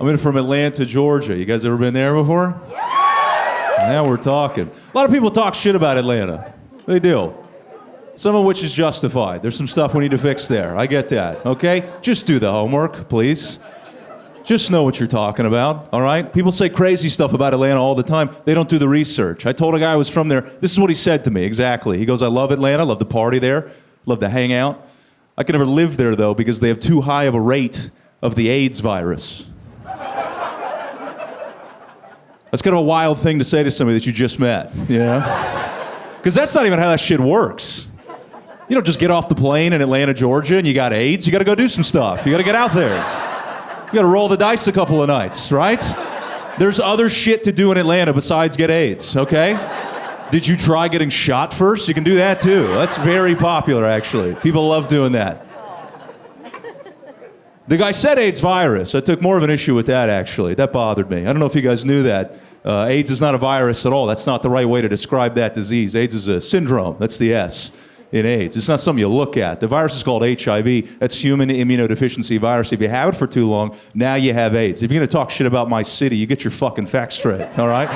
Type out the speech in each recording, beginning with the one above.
I'm in from Atlanta, Georgia. You guys ever been there before? Now we're talking. A lot of people talk shit about Atlanta. They do. Some of which is justified. There's some stuff we need to fix there. I get that, okay? Just do the homework, please. Just know what you're talking about, all right? People say crazy stuff about Atlanta all the time. They don't do the research. I told a guy who was from there, this is what he said to me, exactly. He goes, I love Atlanta, I love to party there, love to hang out. I could never live there, though, because they have too high of a rate of the AIDS virus. That's kind of a wild thing to say to somebody that you just met, you know? Because that's not even how that shit works. You don't just get off the plane in Atlanta, Georgia, and you got AIDS. You got to go do some stuff. You got to get out there. You got to roll the dice a couple of nights, right? There's other shit to do in Atlanta besides get AIDS, okay? Did you try getting shot first? You can do that too. That's very popular, actually. People love doing that. The guy said AIDS virus. I took more of an issue with that, actually. That bothered me. I don't know if you guys knew that. AIDS is not a virus at all. That's not the right way to describe that disease. AIDS is a syndrome. That's the S in AIDS. It's not something you look at. The virus is called HIV. That's human immunodeficiency virus. If you have it for too long, now you have AIDS. If you're going to talk shit about my city, you get your fucking facts straight, all right?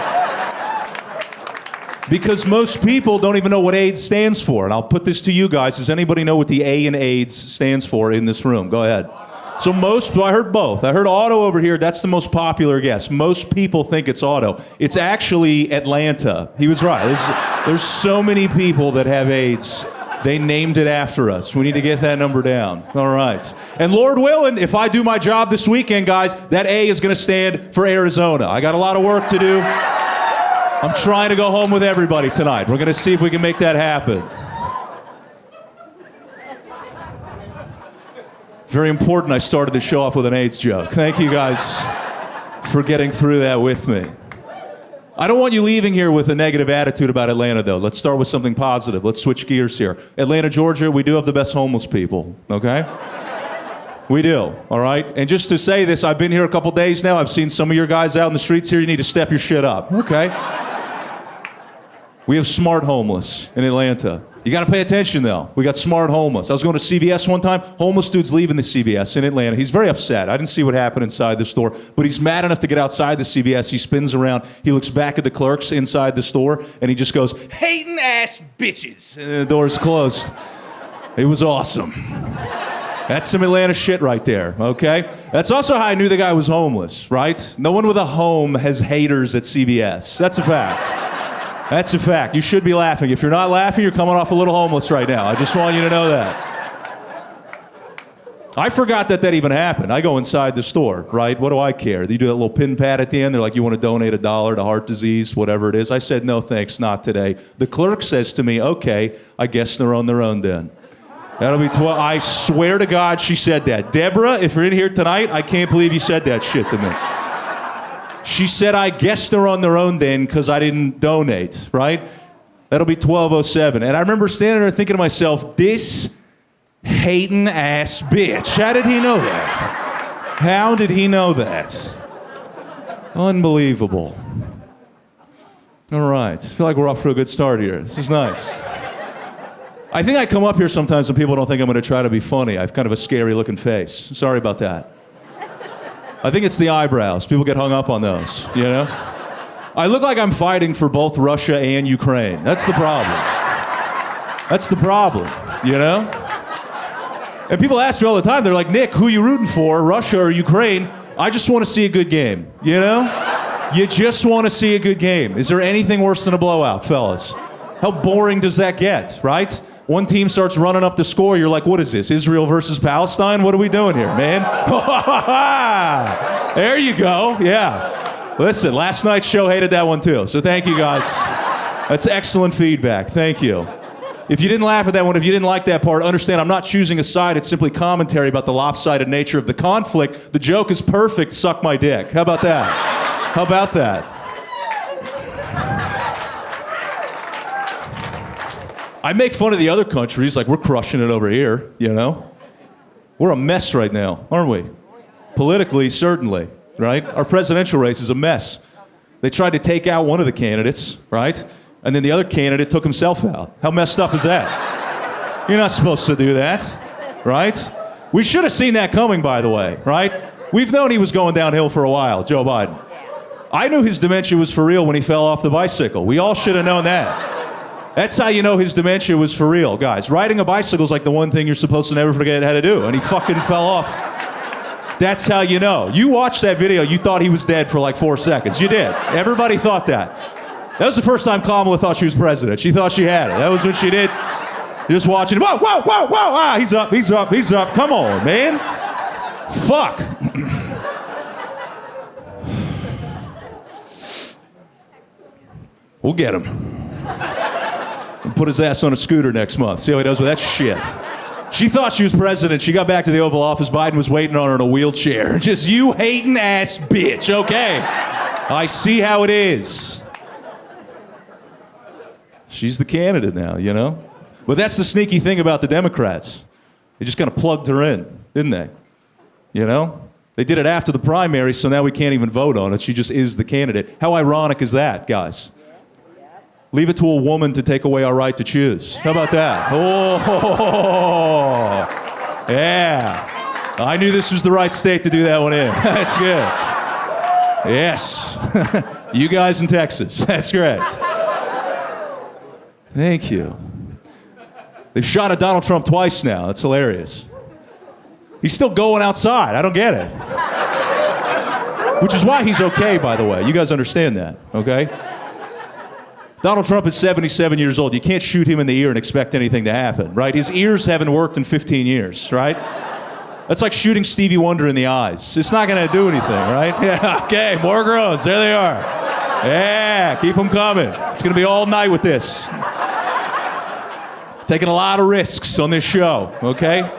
Because most people don't even know what AIDS stands for. And I'll put this to you guys. Does anybody know what the A in AIDS stands for in this room? Go ahead. So I heard both. I heard auto over here. That's the most popular guess. Most people think it's auto. It's actually Atlanta. He was right. There's so many people that have AIDS. They named it after us. We need to get that number down. All right. And Lord willing, if I do my job this weekend, guys, that A is going to stand for Arizona. I got a lot of work to do. I'm trying to go home with everybody tonight. We're going to see if we can make that happen. Very important I started the show off with an AIDS joke. Thank you guys for getting through that with me. I don't want you leaving here with a negative attitude about Atlanta, though. Let's start with something positive. Let's switch gears here. Atlanta, Georgia, we do have the best homeless people, okay? We do, all right? And just to say this, I've been here a couple days now. I've seen some of your guys out in the streets here. You need to step your shit up, okay? We have smart homeless in Atlanta. You got to pay attention, though. We got smart homeless. I was going to CVS one time. Homeless dude's leaving the CVS in Atlanta. He's very upset. I didn't see what happened inside the store, but he's mad enough to get outside the CVS. He spins around. He looks back at the clerks inside the store, and he just goes, hating ass bitches. And the door's closed. It was awesome. That's some Atlanta shit right there, okay? That's also how I knew the guy was homeless, right? No one with a home has haters at CVS. That's a fact. That's a fact. You should be laughing. If you're not laughing, you're coming off a little homeless right now. I just want you to know that. I forgot that even happened. I go inside the store, right? What do I care? You do that little pin pad at the end. They're like, you want to donate $1 to heart disease, whatever it is. I said, no, thanks, not today. The clerk says to me, okay, I guess they're on their own then. That'll be 12. I swear to God she said that. Deborah, if you're in here tonight, I can't believe you said that shit to me. She said, I guess they're on their own then because I didn't donate, right? That'll be 12:07. And I remember standing there thinking to myself, this hating ass bitch. How did he know that? How did he know that? Unbelievable. All right. I feel like we're off to a good start here. This is nice. I think I come up here sometimes and people don't think I'm going to try to be funny. I have kind of a scary looking face. Sorry about that. I think it's the eyebrows. People get hung up on those, you know? I look like I'm fighting for both Russia and Ukraine. That's the problem. That's the problem, you know? And people ask me all the time, they're like, Nick, who you rooting for, Russia or Ukraine? I just want to see a good game, you know? You just want to see a good game. Is there anything worse than a blowout, fellas? How boring does that get, right? One team starts running up the score, you're like, what is this, Israel versus Palestine? What are we doing here, man? There you go, yeah. Listen, last night's show hated that one too, so thank you guys. That's excellent feedback, thank you. If you didn't laugh at that one, if you didn't like that part, understand I'm not choosing a side, it's simply commentary about the lopsided nature of the conflict. The joke is perfect, suck my dick. How about that? How about that? I make fun of the other countries, like we're crushing it over here, you know? We're a mess right now, aren't we? Politically, certainly, right? Our presidential race is a mess. They tried to take out one of the candidates, right? And then the other candidate took himself out. How messed up is that? You're not supposed to do that, right? We should have seen that coming, by the way, right? We've known he was going downhill for a while, Joe Biden. I knew his dementia was for real when he fell off the bicycle. We all should have known that. That's how you know his dementia was for real, guys. Riding a bicycle is like the one thing you're supposed to never forget how to do, and he fucking fell off. That's how you know. You watched that video, you thought he was dead for like 4 seconds. You did. Everybody thought that. That was the first time Kamala thought she was president. She thought she had it. That was what she did. You're just watching. Whoa, whoa, whoa, whoa. Ah, he's up, he's up, he's up. Come on, man. Fuck. We'll get him. And put his ass on a scooter next month. See how he does with that shit. She thought she was president. She got back to the Oval Office. Biden was waiting on her in a wheelchair. Just you hating ass bitch. Okay. I see how it is. She's the candidate now, you know? But that's the sneaky thing about the Democrats. They just kind of plugged her in, didn't they? You know? They did it after the primary, so now we can't even vote on it. She just is the candidate. How ironic is that, guys? Leave it to a woman to take away our right to choose. How about that? Oh, yeah. I knew this was the right state to do that one in. That's good. Yes. You guys in Texas. That's great. Thank you. They've shot at Donald Trump twice now. That's hilarious. He's still going outside. I don't get it. Which is why he's okay, by the way. You guys understand that, okay? Donald Trump is 77 years old. You can't shoot him in the ear and expect anything to happen, right? His ears haven't worked in 15 years, right? That's like shooting Stevie Wonder in the eyes. It's not going to do anything, right? Yeah, okay, more groans. There they are. Yeah, keep them coming. It's going to be all night with this. Taking a lot of risks on this show, okay?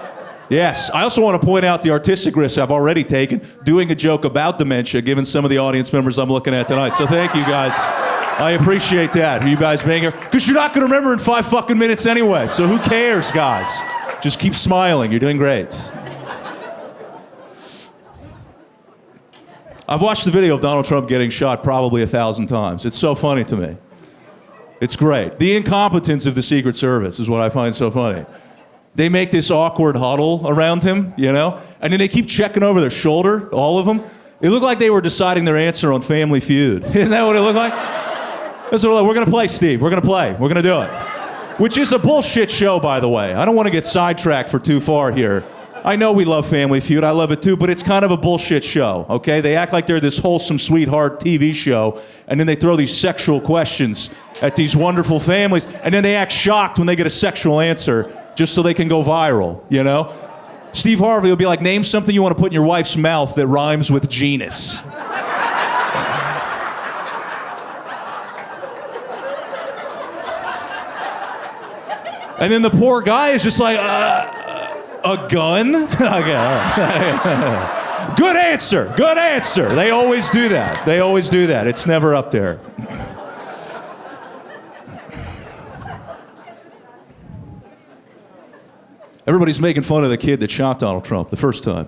Yes, I also want to point out the artistic risks I've already taken doing a joke about dementia, given some of the audience members I'm looking at tonight. So thank you, guys. I appreciate that, you guys being here. Because you're not going to remember in 5 fucking minutes anyway. So who cares, guys? Just keep smiling. You're doing great. I've watched the video of Donald Trump getting shot probably 1,000 times. It's so funny to me. It's great. The incompetence of the Secret Service is what I find so funny. They make this awkward huddle around him, you know? And then they keep checking over their shoulder, all of them. It looked like they were deciding their answer on Family Feud. Isn't that what it looked like? That's what we're going to play, Steve. We're going to play. We're going to do it. Which is a bullshit show, by the way. I don't want to get sidetracked for too far here. I know we love Family Feud. I love it too, but it's kind of a bullshit show, okay? They act like they're this wholesome, sweetheart TV show, and then they throw these sexual questions at these wonderful families, and then they act shocked when they get a sexual answer just so they can go viral, you know? Steve Harvey will be like, name something you want to put in your wife's mouth that rhymes with genus. And then the poor guy is just like, a gun? Okay, all right. Good answer, good answer. They always do that. They always do that. It's never up there. Everybody's making fun of the kid that shot Donald Trump the first time.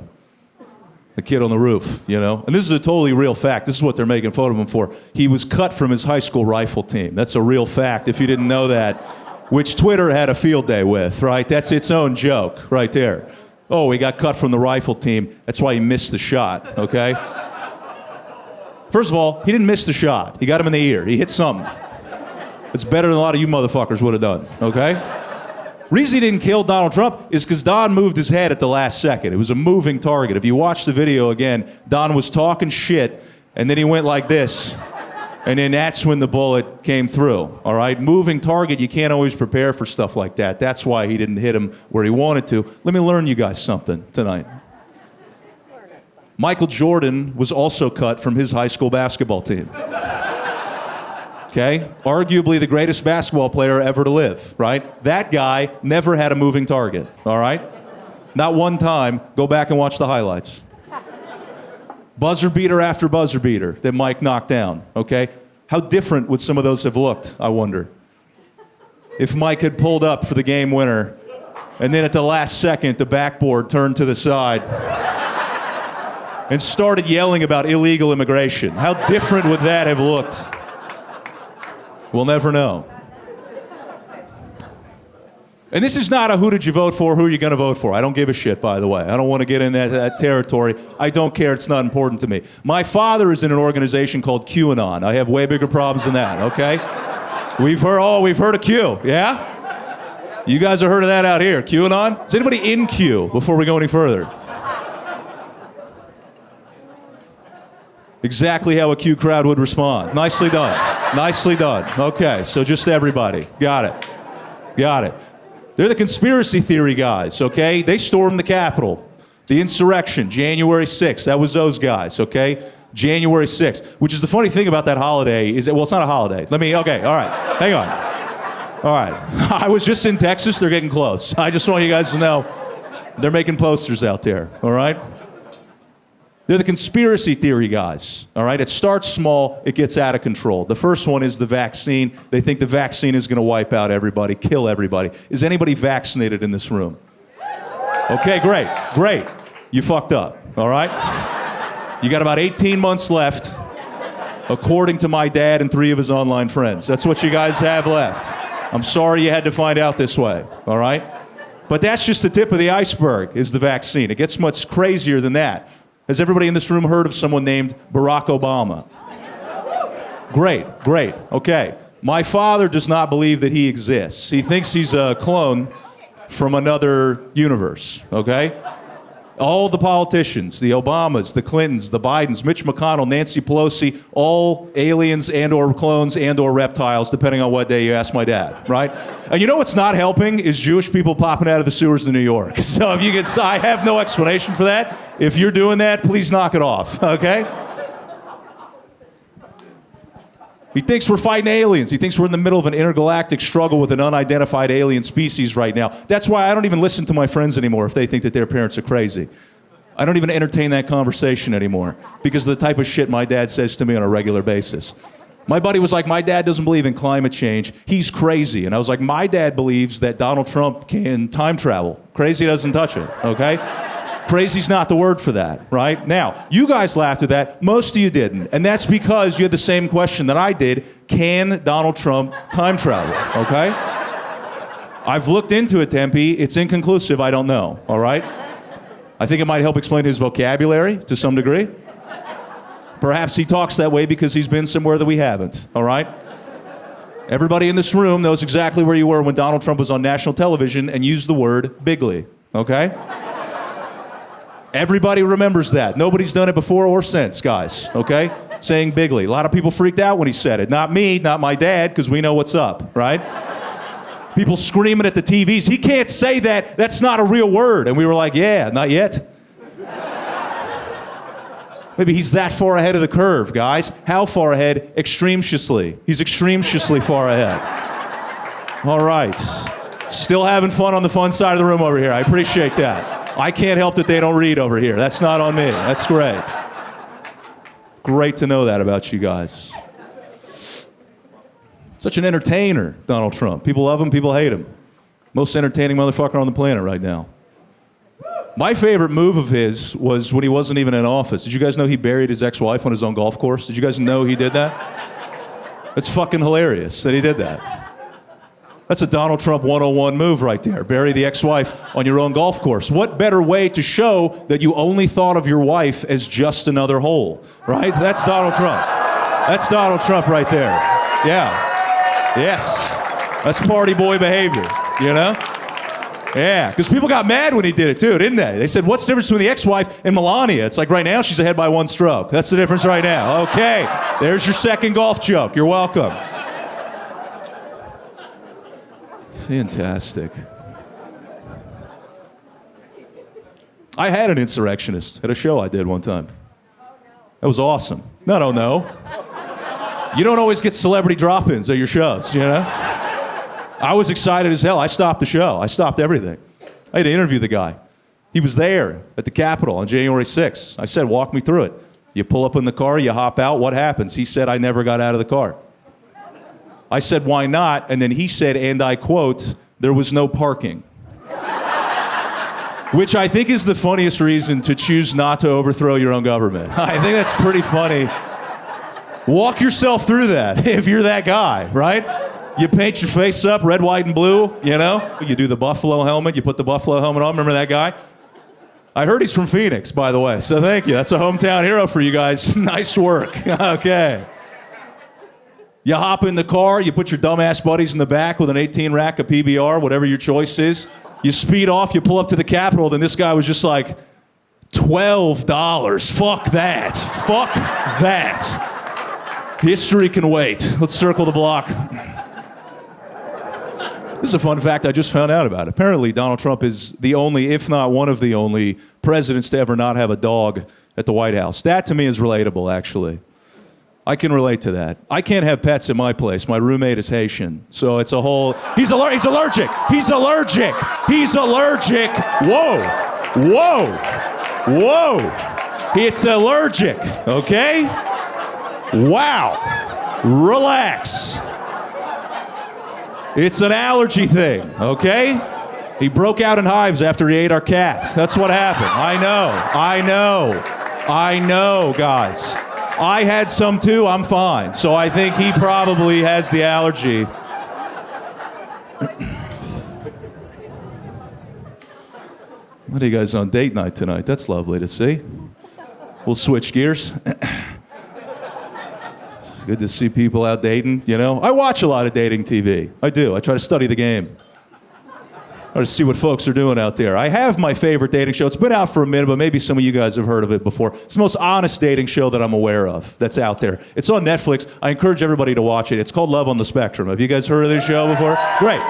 The kid on the roof, you know? And this is a totally real fact. This is what they're making fun of him for. He was cut from his high school rifle team. That's a real fact, if you didn't know that. Which Twitter had a field day with, right? That's its own joke right there. Oh, he got cut from the rifle team. That's why he missed the shot, okay? First of all, he didn't miss the shot. He got him in the ear. He hit something. It's better than a lot of you motherfuckers would have done, okay? Reason he didn't kill Donald Trump is because Don moved his head at the last second. It was a moving target. If you watch the video again, Don was talking shit, and then he went like this. And then that's when the bullet came through, all right? Moving target, you can't always prepare for stuff like that. That's why he didn't hit him where he wanted to. Let me learn you guys something tonight. Michael Jordan was also cut from his high school basketball team. Okay? Arguably the greatest basketball player ever to live, right? That guy never had a moving target, all right? Not one time. Go back and watch the highlights. Buzzer beater after buzzer beater that Mike knocked down, okay? How different would some of those have looked, I wonder? If Mike had pulled up for the game winner, and then at the last second, the backboard turned to the side and started yelling about illegal immigration. How different would that have looked? We'll never know. And this is not a who did you vote for, who are you going to vote for. I don't give a shit, by the way. I don't want to get in that territory. I don't care. It's not important to me. My father is in an organization called QAnon. I have way bigger problems than that, okay? We've heard of Q, yeah? You guys have heard of that out here. QAnon? Is anybody in Q before we go any further? Exactly how a Q crowd would respond. Nicely done. Nicely done. Okay, so just everybody. Got it. Got it. They're the conspiracy theory guys, okay? They stormed the Capitol. The insurrection, January 6th. That was those guys, okay? January 6th. Which is the funny thing about that holiday is that, well, it's not a holiday. Okay, all right. Hang on. All right. I was just in Texas. They're getting close. I just want you guys to know they're making posters out there, all right? They're the conspiracy theory guys, all right? It starts small, it gets out of control. The first one is the vaccine. They think the vaccine is going to wipe out everybody, kill everybody. Is anybody vaccinated in this room? Okay, great. You fucked up, all right? You got about 18 months left, according to my dad and 3 of his online friends. That's what you guys have left. I'm sorry you had to find out this way, all right? But that's just the tip of the iceberg, is the vaccine. It gets much crazier than that. Has everybody in this room heard of someone named Barack Obama? Great. Okay. My father does not believe that he exists. He thinks he's a clone from another universe, okay? All the politicians, the Obamas, the Clintons, the Bidens, Mitch McConnell, Nancy Pelosi, all aliens and or clones and or reptiles, depending on what day you ask my dad, right? And you know what's not helping is Jewish people popping out of the sewers in New York. So if you can, I have no explanation for that. If you're doing that, please knock it off, okay? He thinks we're fighting aliens. He thinks we're in the middle of an intergalactic struggle with an unidentified alien species right now. That's why I don't even listen to my friends anymore if they think that their parents are crazy. I don't even entertain that conversation anymore because of the type of shit my dad says to me on a regular basis. My buddy was like, my dad doesn't believe in climate change. He's crazy. And I was like, my dad believes that Donald Trump can time travel. Crazy doesn't touch it, okay? Crazy's not the word for that, right? Now, you guys laughed at that. Most of you didn't. And that's because you had the same question that I did. Can Donald Trump time travel, okay? I've looked into it, Tempe. It's inconclusive. I don't know, all right? I think it might help explain his vocabulary to some degree. Perhaps he talks that way because he's been somewhere that we haven't, all right? Everybody in this room knows exactly where you were when Donald Trump was on national television and used the word bigly, okay? Everybody remembers that. Nobody's done it before or since, guys, okay? Saying bigly. A lot of people freaked out when he said it. Not me, not my dad, because we know what's up, right? People screaming at the TVs, he can't say that, that's not a real word. And we were like, yeah, not yet. Maybe he's that far ahead of the curve, guys. How far ahead? Extremely. He's extremely far ahead. All right. Still having fun on the fun side of the room over here. I appreciate that. I can't help that they don't read over here. That's not on me. That's great. Great to know that about you guys. Such an entertainer, Donald Trump. People love him, people hate him. Most entertaining motherfucker on the planet right now. My favorite move of his was when he wasn't even in office. Did you guys know he buried his ex-wife on his own golf course? Did you guys know he did that? It's fucking hilarious that he did that. That's a Donald Trump 101 move right there. Bury the ex-wife on your own golf course. What better way to show that you only thought of your wife as just another hole, right? That's Donald Trump. That's Donald Trump right there. Yeah. Yes. That's party boy behavior, you know? Yeah, because people got mad when he did it too, didn't they? They said, what's the difference between the ex-wife and Melania? It's like right now she's ahead by 1 stroke. That's the difference right now. Okay, there's your second golf joke. You're welcome. Fantastic. I had an insurrectionist at a show I did one time. That was awesome. No, no, no. You don't always get celebrity drop-ins at your shows, you know? I was excited as hell. I stopped the show. I stopped everything. I had to interview the guy. He was there at the Capitol on January 6th. I said, walk me through it. You pull up in the car, you hop out, what happens? He said, I never got out of the car. I said, why not? And then he said, and I quote, there was no parking. Which I think is the funniest reason to choose not to overthrow your own government. I think that's pretty funny. Walk yourself through that if you're that guy, right? You paint your face up red, white, and blue, you know? You do the buffalo helmet. You put the buffalo helmet on. Remember that guy? I heard he's from Phoenix, by the way, so thank you. That's a hometown hero for you guys. Nice work. Okay. You hop in the car. You put your dumbass buddies in the back with an 18 rack of PBR, whatever your choice is. You speed off. You pull up to the Capitol. Then this guy was just like, $12. Fuck that. Fuck that. History can wait. Let's circle the block. This is a fun fact I just found out about. Apparently, Donald Trump is the only, if not one of the only, presidents to ever not have a dog at the White House. That, to me, is relatable, actually. I can relate to that. I can't have pets at my place. My roommate is Haitian, so it's a whole... He's allergic! He's allergic! He's allergic! Whoa! Whoa! Whoa! It's allergic, okay? Wow. Relax. It's an allergy thing, okay? He broke out in hives after he ate our cat. That's what happened. I know, guys. I had some too, I'm fine. So I think he probably has the allergy. What are you guys on date night tonight? That's lovely to see. We'll switch gears. Good to see people out dating, you know? I watch a lot of dating TV. I do. I try to study the game. I try to see what folks are doing out there. I have my favorite dating show. It's been out for a minute, but maybe some of you guys have heard of it before. It's the most honest dating show that I'm aware of that's out there. It's on Netflix. I encourage everybody to watch it. It's called Love on the Spectrum. Have you guys heard of this show before? Great.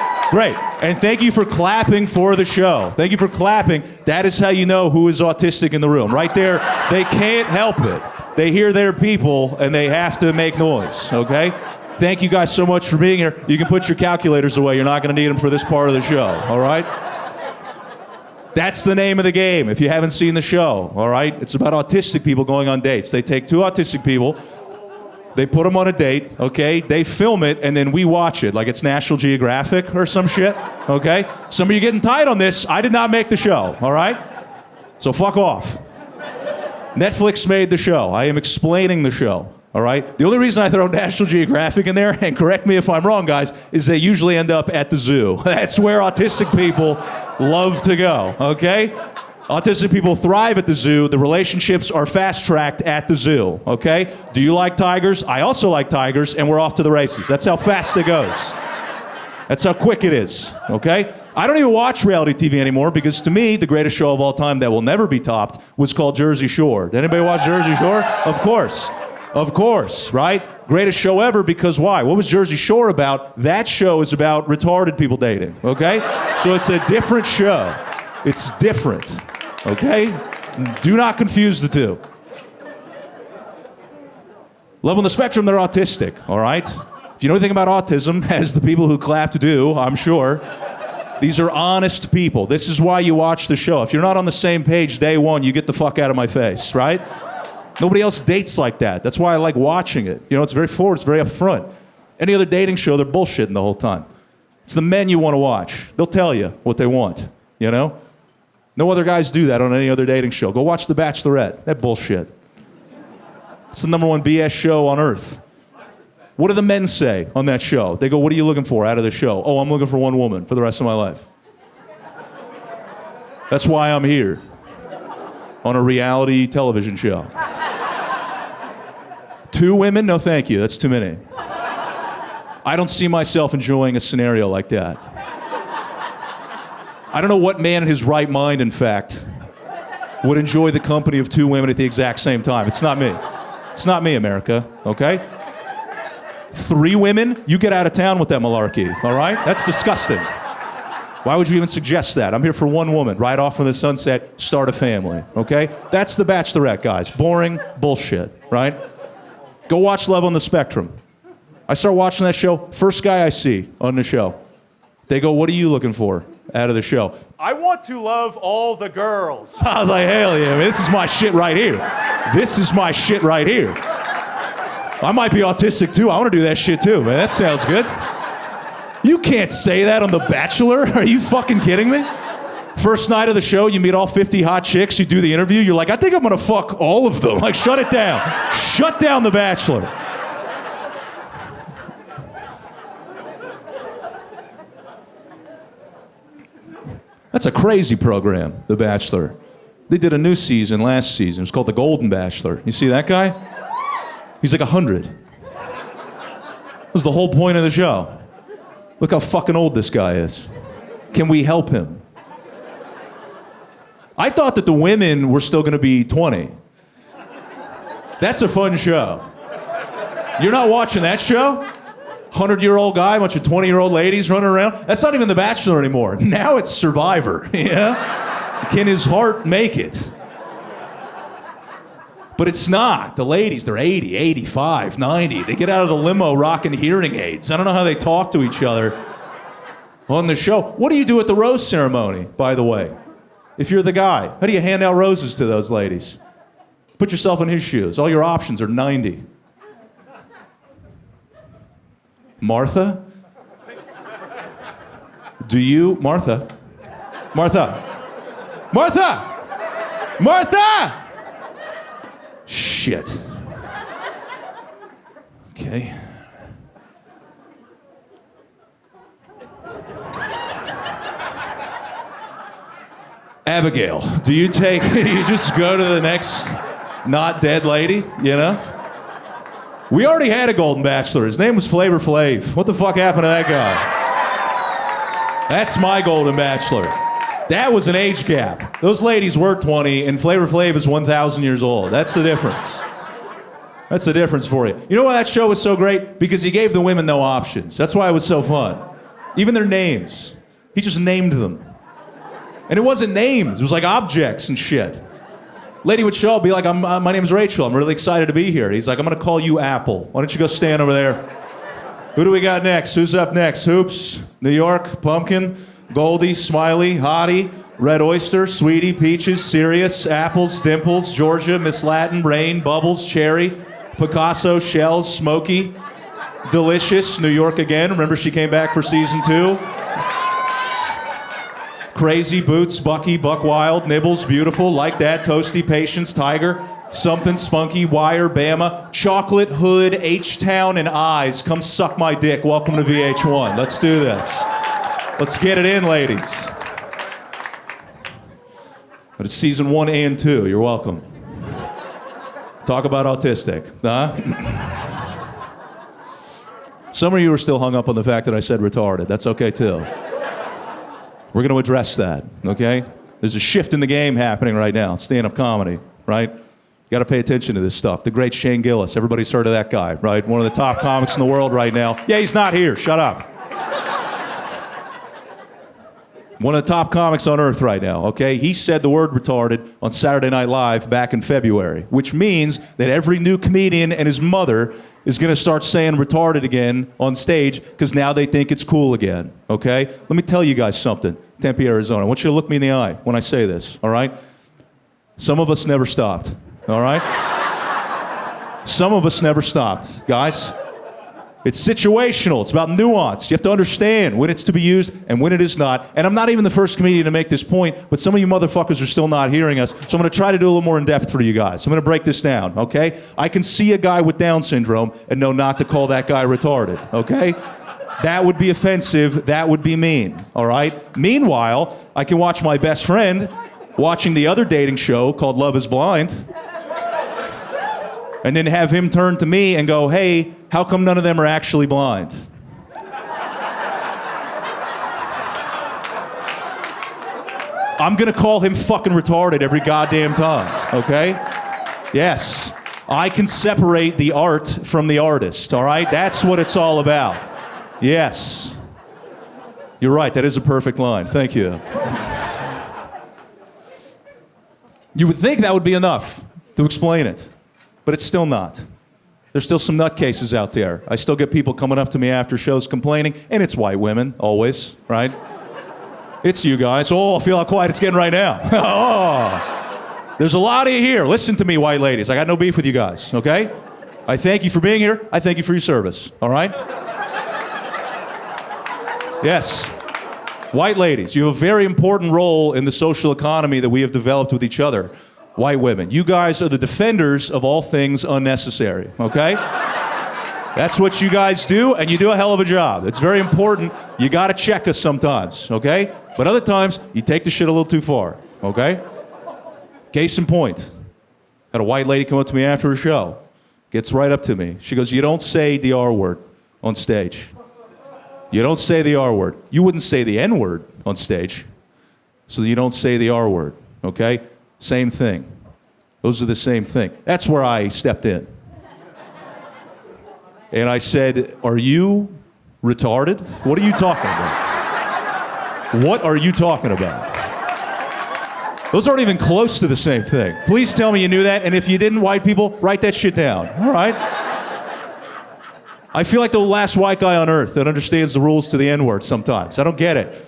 And thank you for clapping for the show. Thank you for clapping. That is how you know who is autistic in the room. Right there, they can't help it. They hear their people, and they have to make noise, okay? Thank you guys so much for being here. You can put your calculators away. You're not going to need them for this part of the show, all right? That's the name of the game, if you haven't seen the show, all right? It's about autistic people going on dates. They take two autistic people, they put them on a date, okay? They film it, and then we watch it, like it's National Geographic or some shit, okay? Some of you getting tight on this. I did not make the show, all right? So fuck off. Netflix made the show. I am explaining the show, all right? The only reason I throw National Geographic in there, and correct me if I'm wrong, guys, is they usually end up at the zoo. That's where autistic people love to go, okay? Autistic people thrive at the zoo. The relationships are fast-tracked at the zoo, okay? Do you like tigers? I also like tigers, and we're off to the races. That's how fast it goes. That's how quick it is, okay? I don't even watch reality TV anymore because to me, the greatest show of all time that will never be topped was called Jersey Shore. Did anybody watch Jersey Shore? Of course, right? Greatest show ever because why? What was Jersey Shore about? That show is about retarded people dating, okay? So it's a different show. It's different, okay? Do not confuse the two. Love on the Spectrum, they're autistic, all right? If you know anything about autism, as the people who clapped do, I'm sure, these are honest people. This is why you watch the show. If you're not on the same page day one, you get the fuck out of my face, right? Nobody else dates like that. That's why I like watching it. You know, it's very forward, it's very upfront. Any other dating show, they're bullshitting the whole time. It's the men you want to watch. They'll tell you what they want, you know? No other guys do that on any other dating show. Go watch The Bachelorette. That bullshit. It's the #1 BS show on earth. What do the men say on that show? They go, what are you looking for out of the show? Oh, I'm looking for one woman for the rest of my life. That's why I'm here on a reality television show. 2 women? No, thank you. That's too many. I don't see myself enjoying a scenario like that. I don't know what man in his right mind, in fact, would enjoy the company of 2 women at the exact same time. It's not me. It's not me, America, okay? 3 women? You get out of town with that malarkey, all right? That's disgusting. Why would you even suggest that? I'm here for 1 woman, ride off in the sunset, start a family, okay? That's The Bachelorette, guys. Boring bullshit, right? Go watch Love on the Spectrum. I start watching that show, first guy I see on the show. They go, what are you looking for out of the show? I want to love all the girls. I was like, hell yeah, man, this is my shit right here. This is my shit right here. I might be autistic too. I want to do that shit too, man. That sounds good. You can't say that on The Bachelor. Are you fucking kidding me? First night of the show, you meet all 50 hot chicks, you do the interview, you're like, I think I'm gonna fuck all of them. Like, shut it down. Shut down The Bachelor. That's a crazy program, The Bachelor. They did a new season last season. It was called The Golden Bachelor. You see that guy? He's like 100. That was the whole point of the show. Look how fucking old this guy is. Can we help him? I thought that the women were still gonna be 20. That's a fun show. You're not watching that show? 100-year-old guy, a bunch of 20-year-old ladies running around. That's not even The Bachelor anymore. Now it's Survivor, yeah? Can his heart make it? But it's not. The ladies, they're 80, 85, 90. They get out of the limo rocking hearing aids. I don't know how they talk to each other on the show. What do you do at the rose ceremony, by the way? If you're the guy, how do you hand out roses to those ladies? Put yourself in his shoes. All your options are 90. Martha? Do you? Martha? Martha? Martha! Martha! Shit. Okay. Abigail, do you just go to the next not dead lady, you know? We already had a Golden Bachelor. His name was Flavor Flav. What the fuck happened to that guy? That's my Golden Bachelor. That was an age gap. Those ladies were 20, and Flavor Flav is 1,000 years old. That's the difference. That's the difference for you. You know why that show was so great? Because he gave the women no options. That's why it was so fun. Even their names. He just named them. And it wasn't names. It was like objects and shit. Lady would show up, be like, my name's Rachel. I'm really excited to be here. He's like, I'm going to call you Apple. Why don't you go stand over there? Who do we got next? Who's up next? Hoops, New York, Pumpkin, Goldie, Smiley, Hottie, Red Oyster, Sweetie, Peaches, Sirius, Apples, Dimples, Georgia, Miss Latin, Rain, Bubbles, Cherry, Picasso, Shells, Smokey, Delicious, New York again. Remember she came back for season 2? Crazy, Boots, Bucky, Buck Wild, Nibbles, Beautiful, Like That, Toasty, Patience, Tiger, Something, Spunky, Wire, Bama, Chocolate, Hood, H-Town, and Eyes. Come suck my dick. Welcome to VH1. Let's do this. Let's get it in, ladies. But it's season 1 and 2. You're welcome. Talk about autistic, huh? Some of you are still hung up on the fact that I said retarded. That's okay, too. We're going to address that, okay? There's a shift in the game happening right now. Stand-up comedy, right? You got to pay attention to this stuff. The great Shane Gillis. Everybody's heard of that guy, right? One of the top comics in the world right now. Yeah, he's not here. Shut up. One of the top comics on earth right now, okay? He said the word retarded on Saturday Night Live back in February, which means that every new comedian and his mother is going to start saying retarded again on stage because now they think it's cool again, okay? Let me tell you guys something. Tempe, Arizona. I want you to look me in the eye when I say this, all right? Some of us never stopped, all right? Some of us never stopped, guys. It's situational. It's about nuance. You have to understand when it's to be used and when it is not. And I'm not even the first comedian to make this point, but some of you motherfuckers are still not hearing us. So I'm going to try to do a little more in depth for you guys. I'm going to break this down, okay? I can see a guy with Down syndrome and know not to call that guy retarded, okay? That would be offensive. That would be mean, all right? Meanwhile, I can watch my best friend watching the other dating show called Love is Blind and then have him turn to me and go, hey, how come none of them are actually blind? I'm gonna call him fucking retarded every goddamn time, okay? Yes, I can separate the art from the artist, all right? That's what it's all about. Yes. You're right, that is a perfect line. Thank you. You would think that would be enough to explain it, but it's still not. There's still some nutcases out there. I still get people coming up to me after shows complaining, and it's white women, always, right? It's you guys. Oh, feel how quiet it's getting right now. Oh, there's a lot of you here. Listen to me, white ladies. I got no beef with you guys, okay? I thank you for being here. I thank you for your service, all right? Yes. White ladies, you have a very important role in the social economy that we have developed with each other. White women, you guys are the defenders of all things unnecessary, okay? That's what you guys do, and you do a hell of a job. It's very important. You gotta check us sometimes, okay? But other times, you take the shit a little too far, okay? Case in point, had a white lady come up to me after a show, gets right up to me. She goes, you don't say the R word on stage. You don't say the R word. You wouldn't say the N word on stage, so you don't say the R word, okay? Same thing. Those are the same thing. That's where I stepped in. And I said, are you retarded? What are you talking about? What are you talking about? Those aren't even close to the same thing. Please tell me you knew that, and if you didn't, white people, write that shit down, all right? I feel like the last white guy on earth that understands the rules to the N-word sometimes. I don't get it.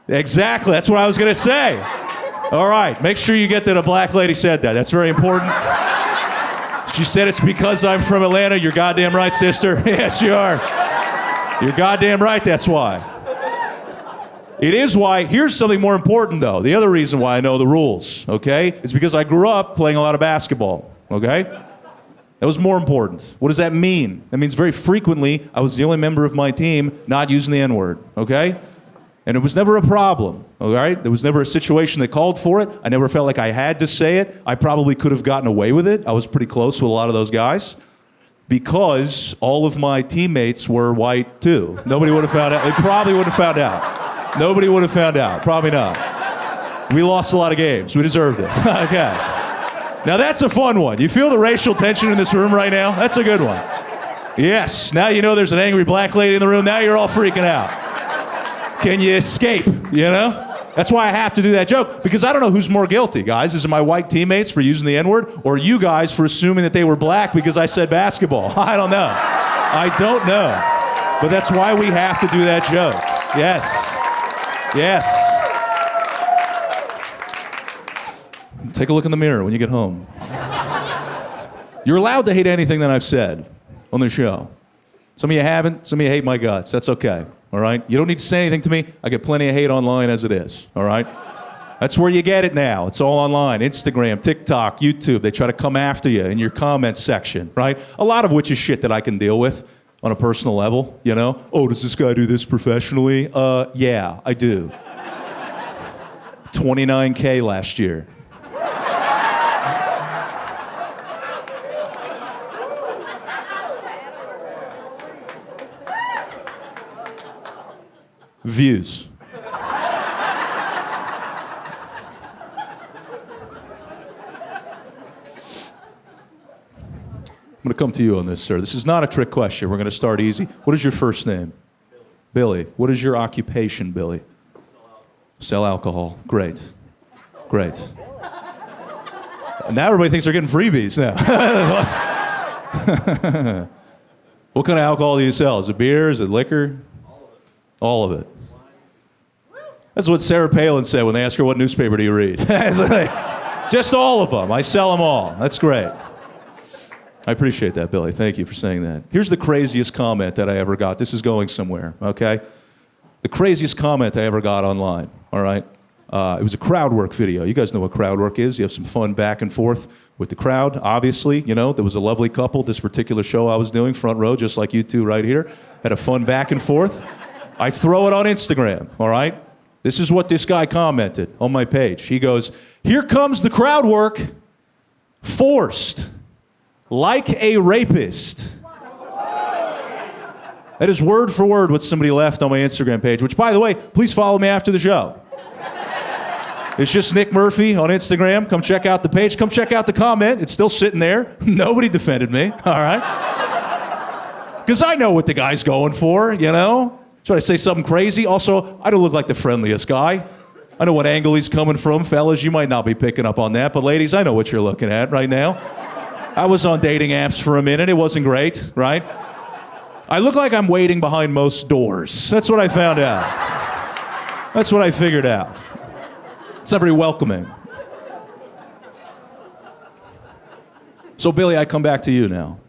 Exactly, that's what I was gonna say. All right, make sure you get that a black lady said that. That's very important. She said it's because I'm from Atlanta. You're goddamn right, sister. Yes, you are. You're goddamn right, that's why. It is why, here's something more important though. The other reason why I know the rules, okay? Is because I grew up playing a lot of basketball, okay? That was more important. What does that mean? That means very frequently I was the only member of my team not using the N-word, okay? And it was never a problem, all right? There was never a situation that called for it. I never felt like I had to say it. I probably could have gotten away with it. I was pretty close with a lot of those guys because all of my teammates were white too. Nobody would have found out. They probably would have found out. Nobody would have found out. Probably not. We lost a lot of games. We deserved it. Okay. Now that's a fun one. You feel the racial tension in this room right now? That's a good one. Yes. Now you know there's an angry black lady in the room. Now you're all freaking out. Can you escape, you know? That's why I have to do that joke, because I don't know who's more guilty, guys. Is it my white teammates for using the N-word, or you guys for assuming that they were black because I said basketball? I don't know. I don't know. But that's why we have to do that joke. Yes. Yes. Take a look in the mirror when you get home. You're allowed to hate anything that I've said on the show. Some of you haven't, some of you hate my guts. That's okay, all right? You don't need to say anything to me. I get plenty of hate online as it is, all right? That's where you get it now. It's all online. Instagram, TikTok, YouTube. They try to come after you in your comments section, right? A lot of which is shit that I can deal with on a personal level, you know? Oh, does this guy do this professionally? Yeah, I do. 29K last year. Views. I'm going to come to you on this, sir. This is not a trick question. We're going to start easy. What is your first name? Billy. What is your occupation, Billy? Sell alcohol. Great. Great. And now everybody thinks they're getting freebies now. What kind of alcohol do you sell? Is it beer? Is it liquor? All of it. That's what Sarah Palin said when they asked her, what newspaper do you read? Just all of them. I sell them all. That's great. I appreciate that, Billy. Thank you for saying that. Here's the craziest comment that I ever got. This is going somewhere, okay? The craziest comment I ever got online, all right? It was a crowd work video. You guys know what crowd work is. You have some fun back and forth with the crowd, obviously. You know, there was a lovely couple, this particular show I was doing, front row, just like you two right here. Had a fun back and forth. I throw it on Instagram, all right? This is what this guy commented on my page. He goes, here comes the crowd work, forced, like a rapist. That is word for word what somebody left on my Instagram page, which, by the way, please follow me after the show. It's just Nick Murphy on Instagram. Come check out the page. Come check out the comment. It's still sitting there. Nobody defended me, all right? Because I know what the guy's going for, you know? Should I say something crazy? Also, I don't look like the friendliest guy. I know what angle he's coming from. Fellas, you might not be picking up on that, but ladies, I know what you're looking at right now. I was on dating apps for a minute. It wasn't great, right? I look like I'm waiting behind most doors. That's what I found out. That's what I figured out. It's not very welcoming. So, Billy, I come back to you now.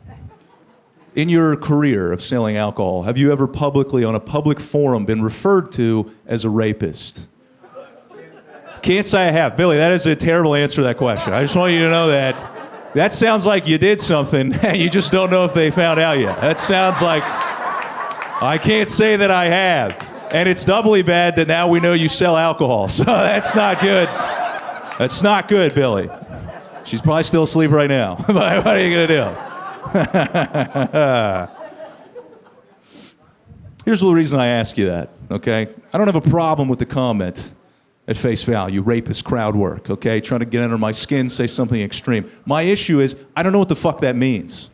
In your career of selling alcohol, have you ever publicly, on a public forum, been referred to as a rapist? Can't say I have. Billy, that is a terrible answer to that question. I just want you to know that. That sounds like you did something, and you just don't know if they found out yet. That sounds like, I can't say that I have. And it's doubly bad that now we know you sell alcohol. So that's not good. That's not good, Billy. She's probably still asleep right now. What are you going to do? Here's the reason I ask you that, okay? I don't have a problem with the comment at face value, rapist crowd work, okay? Trying to get under my skin, say something extreme. My issue is, I don't know what the fuck that means.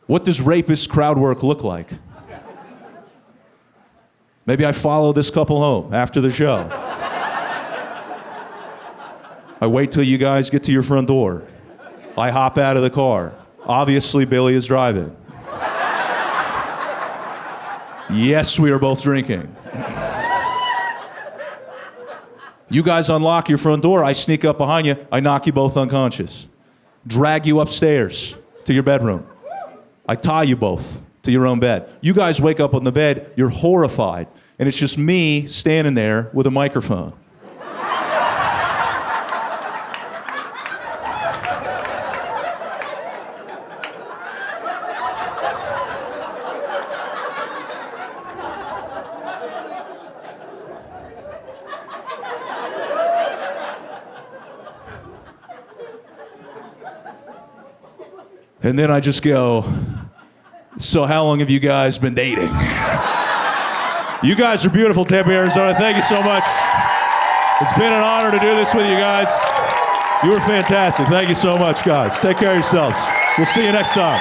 What does rapist crowd work look like? Maybe I follow this couple home after the show. I wait till you guys get to your front door. I hop out of the car. Obviously, Billy is driving. Yes, we are both drinking. You guys unlock your front door, I sneak up behind you, I knock you both unconscious. Drag you upstairs to your bedroom. I tie you both to your own bed. You guys wake up on the bed, you're horrified, and it's just me standing there with a microphone. And then I just go, so how long have you guys been dating? You guys are beautiful, Tempe, Arizona. Thank you so much. It's been an honor to do this with you guys. You were fantastic. Thank you so much, guys. Take care of yourselves. We'll see you next time.